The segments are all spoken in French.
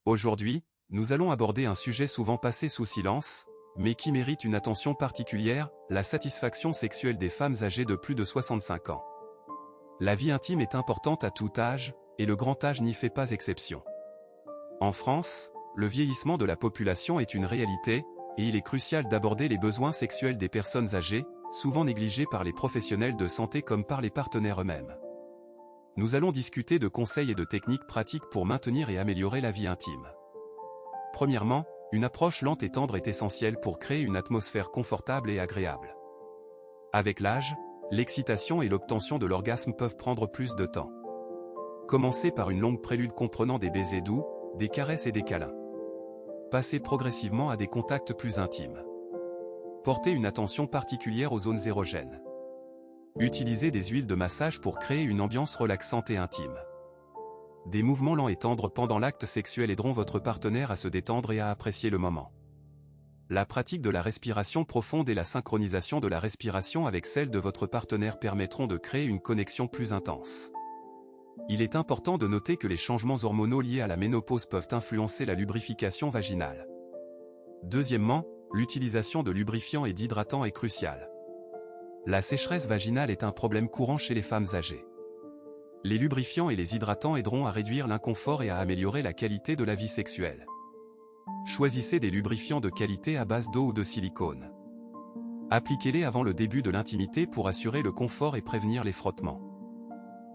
Aujourd'hui, nous allons aborder un sujet souvent passé sous silence, mais qui mérite une attention particulière, la satisfaction sexuelle des femmes âgées de plus de 65 ans. La vie intime est importante à tout âge, et le grand âge n'y fait pas exception. En France, le vieillissement de la population est une réalité, et il est crucial d'aborder les besoins sexuels des personnes âgées, souvent négligés par les professionnels de santé comme par les partenaires eux-mêmes. Nous allons discuter de conseils et de techniques pratiques pour maintenir et améliorer la vie intime. Premièrement, une approche lente et tendre est essentielle pour créer une atmosphère confortable et agréable. Avec l'âge, l'excitation et l'obtention de l'orgasme peuvent prendre plus de temps. Commencez par une longue prélude comprenant des baisers doux, des caresses et des câlins. Passez progressivement à des contacts plus intimes. Portez une attention particulière aux zones érogènes. Utilisez des huiles de massage pour créer une ambiance relaxante et intime. Des mouvements lents et tendres pendant l'acte sexuel aideront votre partenaire à se détendre et à apprécier le moment. La pratique de la respiration profonde et la synchronisation de la respiration avec celle de votre partenaire permettront de créer une connexion plus intense. Il est important de noter que les changements hormonaux liés à la ménopause peuvent influencer la lubrification vaginale. Deuxièmement, l'utilisation de lubrifiants et d'hydratants est cruciale. La sécheresse vaginale est un problème courant chez les femmes âgées. Les lubrifiants et les hydratants aideront à réduire l'inconfort et à améliorer la qualité de la vie sexuelle. Choisissez des lubrifiants de qualité à base d'eau ou de silicone. Appliquez-les avant le début de l'intimité pour assurer le confort et prévenir les frottements.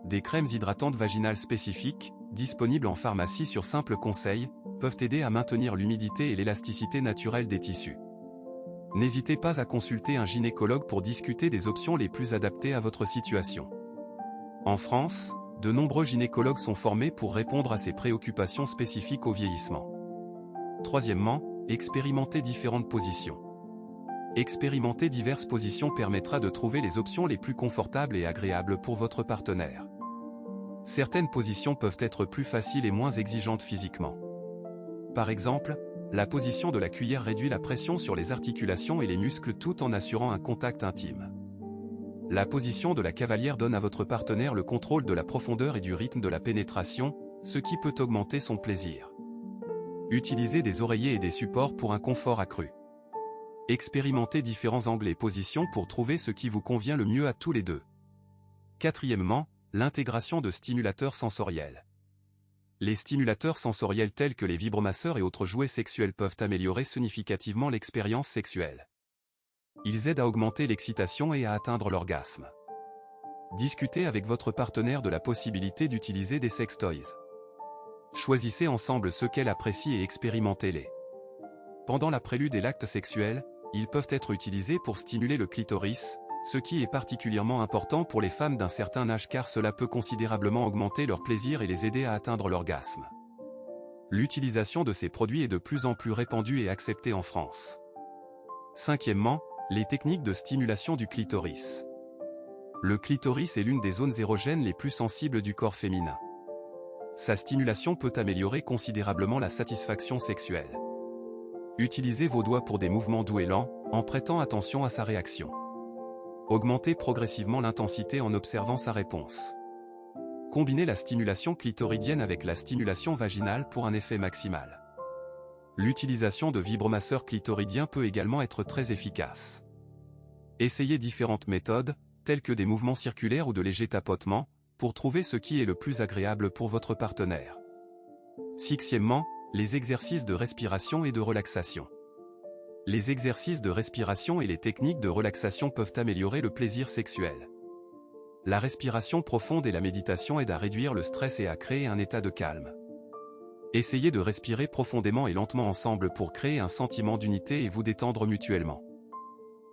Des crèmes hydratantes vaginales spécifiques, disponibles en pharmacie sur simple conseil, peuvent aider à maintenir l'humidité et l'élasticité naturelle des tissus. N'hésitez pas à consulter un gynécologue pour discuter des options les plus adaptées à votre situation. En France, de nombreux gynécologues sont formés pour répondre à ces préoccupations spécifiques au vieillissement. Troisièmement, expérimentez différentes positions. Expérimenter diverses positions permettra de trouver les options les plus confortables et agréables pour votre partenaire. Certaines positions peuvent être plus faciles et moins exigeantes physiquement. Par exemple, la position de la cuillère réduit la pression sur les articulations et les muscles tout en assurant un contact intime. La position de la cavalière donne à votre partenaire le contrôle de la profondeur et du rythme de la pénétration, ce qui peut augmenter son plaisir. Utilisez des oreillers et des supports pour un confort accru. Expérimentez différents angles et positions pour trouver ce qui vous convient le mieux à tous les deux. Quatrièmement, l'intégration de stimulateurs sensoriels. Les stimulateurs sensoriels tels que les vibromasseurs et autres jouets sexuels peuvent améliorer significativement l'expérience sexuelle. Ils aident à augmenter l'excitation et à atteindre l'orgasme. Discutez avec votre partenaire de la possibilité d'utiliser des sextoys. Choisissez ensemble ceux qu'elle apprécie et expérimentez-les. Pendant la prélude et l'acte sexuel, ils peuvent être utilisés pour stimuler le clitoris, ce qui est particulièrement important pour les femmes d'un certain âge car cela peut considérablement augmenter leur plaisir et les aider à atteindre l'orgasme. L'utilisation de ces produits est de plus en plus répandue et acceptée en France. Cinquièmement, les techniques de stimulation du clitoris. Le clitoris est l'une des zones érogènes les plus sensibles du corps féminin. Sa stimulation peut améliorer considérablement la satisfaction sexuelle. Utilisez vos doigts pour des mouvements doux et lents, en prêtant attention à sa réaction. Augmentez progressivement l'intensité en observant sa réponse. Combinez la stimulation clitoridienne avec la stimulation vaginale pour un effet maximal. L'utilisation de vibromasseurs clitoridiens peut également être très efficace. Essayez différentes méthodes, telles que des mouvements circulaires ou de légers tapotements, pour trouver ce qui est le plus agréable pour votre partenaire. Sixièmement, les exercices de respiration et de relaxation. Les exercices de respiration et les techniques de relaxation peuvent améliorer le plaisir sexuel. La respiration profonde et la méditation aident à réduire le stress et à créer un état de calme. Essayez de respirer profondément et lentement ensemble pour créer un sentiment d'unité et vous détendre mutuellement.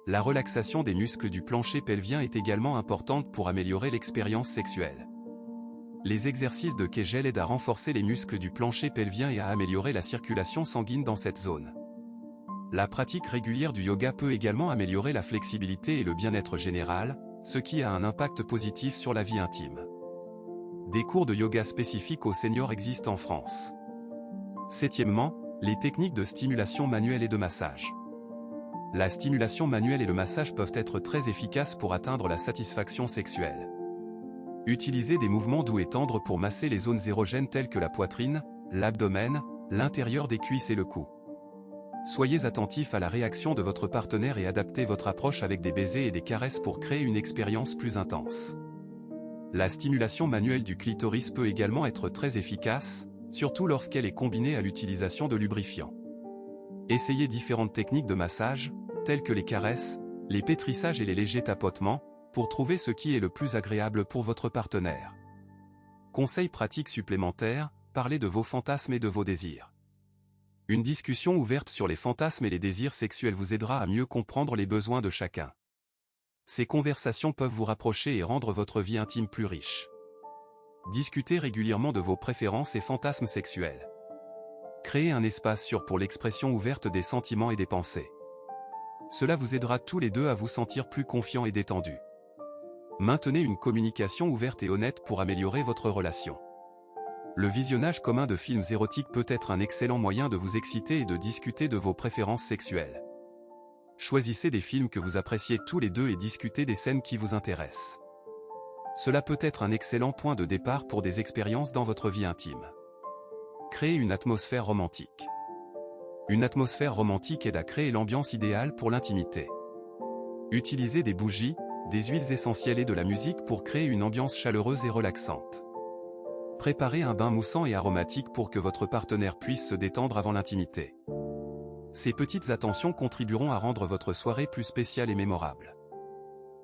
La relaxation des muscles du plancher pelvien est également importante pour améliorer l'expérience sexuelle. Les exercices de Kegel aident à renforcer les muscles du plancher pelvien et à améliorer la circulation sanguine dans cette zone. La pratique régulière du yoga peut également améliorer la flexibilité et le bien-être général, ce qui a un impact positif sur la vie intime. Des cours de yoga spécifiques aux seniors existent en France. Septièmement, les techniques de stimulation manuelle et de massage. La stimulation manuelle et le massage peuvent être très efficaces pour atteindre la satisfaction sexuelle. Utilisez des mouvements doux et tendres pour masser les zones érogènes telles que la poitrine, l'abdomen, l'intérieur des cuisses et le cou. Soyez attentif à la réaction de votre partenaire et adaptez votre approche avec des baisers et des caresses pour créer une expérience plus intense. La stimulation manuelle du clitoris peut également être très efficace, surtout lorsqu'elle est combinée à l'utilisation de lubrifiants. Essayez différentes techniques de massage, telles que les caresses, les pétrissages et les légers tapotements, pour trouver ce qui est le plus agréable pour votre partenaire. Conseils pratiques supplémentaires, parlez de vos fantasmes et de vos désirs. Une discussion ouverte sur les fantasmes et les désirs sexuels vous aidera à mieux comprendre les besoins de chacun. Ces conversations peuvent vous rapprocher et rendre votre vie intime plus riche. Discutez régulièrement de vos préférences et fantasmes sexuels. Créez un espace sûr pour l'expression ouverte des sentiments et des pensées. Cela vous aidera tous les deux à vous sentir plus confiants et détendus. Maintenez une communication ouverte et honnête pour améliorer votre relation. Le visionnage commun de films érotiques peut être un excellent moyen de vous exciter et de discuter de vos préférences sexuelles. Choisissez des films que vous appréciez tous les deux et discutez des scènes qui vous intéressent. Cela peut être un excellent point de départ pour des expériences dans votre vie intime. Créez une atmosphère romantique. Une atmosphère romantique aide à créer l'ambiance idéale pour l'intimité. Utilisez des bougies, des huiles essentielles et de la musique pour créer une ambiance chaleureuse et relaxante. Préparez un bain moussant et aromatique pour que votre partenaire puisse se détendre avant l'intimité. Ces petites attentions contribueront à rendre votre soirée plus spéciale et mémorable.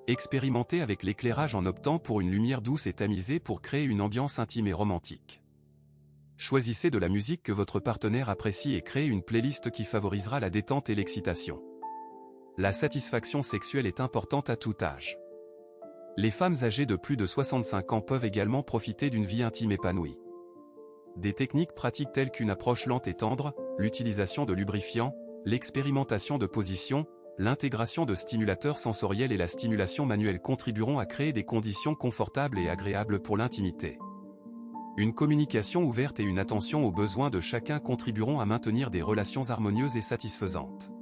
Expérimentez avec l'éclairage en optant pour une lumière douce et tamisée pour créer une ambiance intime et romantique. Choisissez de la musique que votre partenaire apprécie et créez une playlist qui favorisera la détente et l'excitation. La satisfaction sexuelle est importante à tout âge. Les femmes âgées de plus de 65 ans peuvent également profiter d'une vie intime épanouie. Des techniques pratiques telles qu'une approche lente et tendre, l'utilisation de lubrifiants, l'expérimentation de positions, l'intégration de stimulateurs sensoriels et la stimulation manuelle contribueront à créer des conditions confortables et agréables pour l'intimité. Une communication ouverte et une attention aux besoins de chacun contribueront à maintenir des relations harmonieuses et satisfaisantes.